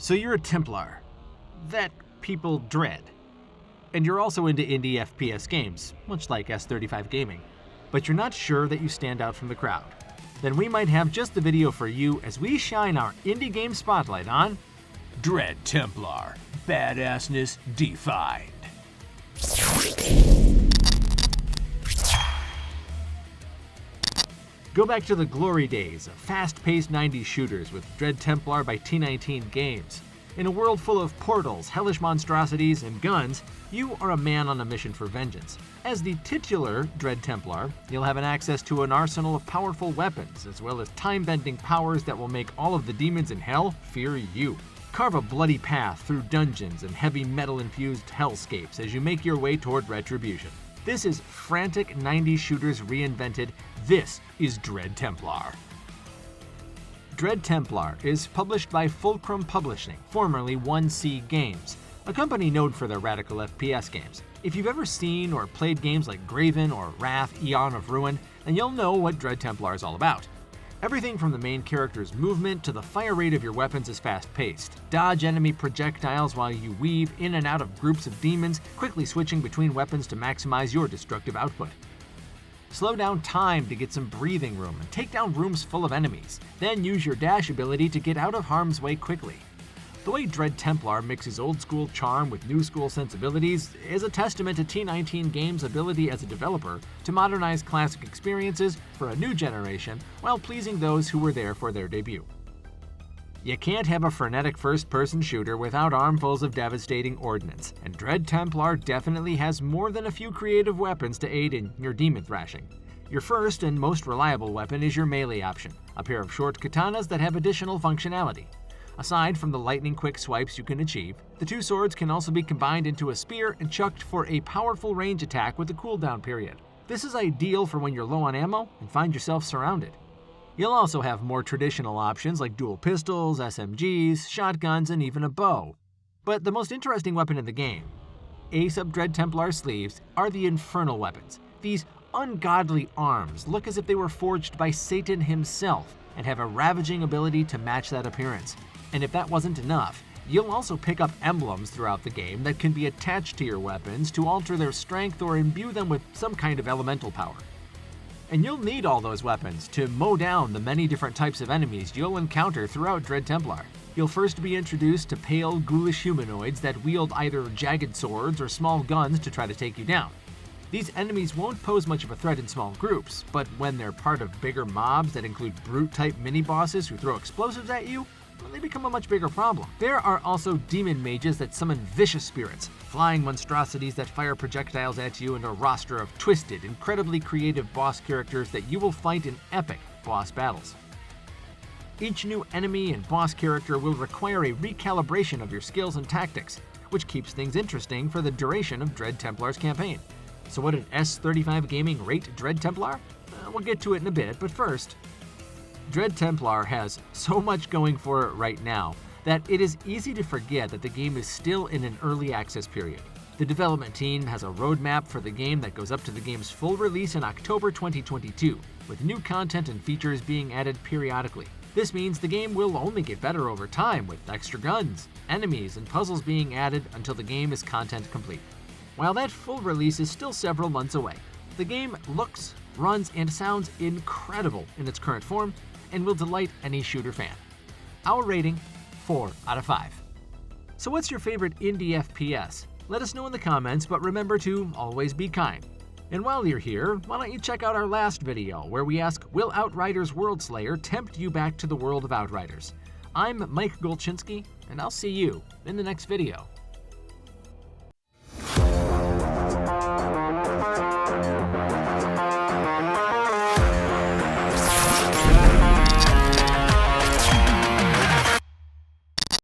So you're a Templar that people dread. And you're also into indie FPS games, much like S35 Gaming, but you're not sure that you stand out from the crowd. Then we might have just the video for you as we shine our indie game spotlight on Dead Templar, Bassassness Defined. Go back to the glory days of fast-paced 90s shooters with Dead Templar by T19 Games. In a world full of portals, hellish monstrosities, and guns, you are a man on a mission for vengeance. As the titular Dead Templar, you'll have access to an arsenal of powerful weapons, as well as time-bending powers that will make all of the demons in hell fear you. Carve a bloody path through dungeons and heavy metal-infused hellscapes as you make your way toward retribution. This is frantic 90s shooters reinvented. This is Dead Templar. Dead Templar is published by Fulcrum Publishing, formerly 1C Games, a company known for their radical FPS games. If you've ever seen or played games like Graven or Wrath, Eon of Ruin, then you'll know what Dead Templar is all about. Everything from the main character's movement to the fire rate of your weapons is fast-paced. Dodge enemy projectiles while you weave in and out of groups of demons, quickly switching between weapons to maximize your destructive output. Slow down time to get some breathing room and take down rooms full of enemies. Then use your dash ability to get out of harm's way quickly. The way Dead Templar mixes old-school charm with new-school sensibilities is a testament to T19 Games' ability as a developer to modernize classic experiences for a new generation while pleasing those who were there for their debut. You can't have a frenetic first-person shooter without armfuls of devastating ordnance, and Dead Templar definitely has more than a few creative weapons to aid in your demon thrashing. Your first and most reliable weapon is your melee option, a pair of short katanas that have additional functionality. Aside from the lightning-quick swipes you can achieve, the two swords can also be combined into a spear and chucked for a powerful range attack with a cooldown period. This is ideal for when you're low on ammo and find yourself surrounded. You'll also have more traditional options like dual pistols, SMGs, shotguns, and even a bow. But the most interesting weapon in the game, ace up Dead Templar's sleeves, are the infernal weapons. These ungodly arms look as if they were forged by Satan himself and have a ravaging ability to match that appearance. And if that wasn't enough, you'll also pick up emblems throughout the game that can be attached to your weapons to alter their strength or imbue them with some kind of elemental power. And you'll need all those weapons to mow down the many different types of enemies you'll encounter throughout Dead Templar. You'll first be introduced to pale, ghoulish humanoids that wield either jagged swords or small guns to try to take you down. These enemies won't pose much of a threat in small groups, but when they're part of bigger mobs that include brute-type mini-bosses who throw explosives at you, they become a much bigger problem. There are also demon mages that summon vicious spirits, flying monstrosities that fire projectiles at you, and a roster of twisted, incredibly creative boss characters that you will fight in epic boss battles. Each new enemy and boss character will require a recalibration of your skills and tactics, which keeps things interesting for the duration of Dead Templar's campaign. So what did S35 Gaming rate Dead Templar? We'll get to it in a bit, but first, Dead Templar has so much going for it right now that it is easy to forget that the game is still in an early access period. The development team has a roadmap for the game that goes up to the game's full release in October 2022, with new content and features being added periodically. This means the game will only get better over time, with extra guns, enemies, and puzzles being added until the game is content complete. While that full release is still several months away, the game looks, runs, and sounds incredible in its current form, and will delight any shooter fan. Our rating, 4 out of 5. So what's your favorite indie FPS? Let us know in the comments, but remember to always be kind. And while you're here, why don't you check out our last video where we ask, will Outriders Worldslayer tempt you back to the world of Outriders? I'm Mike Golczynski, and I'll see you in the next video.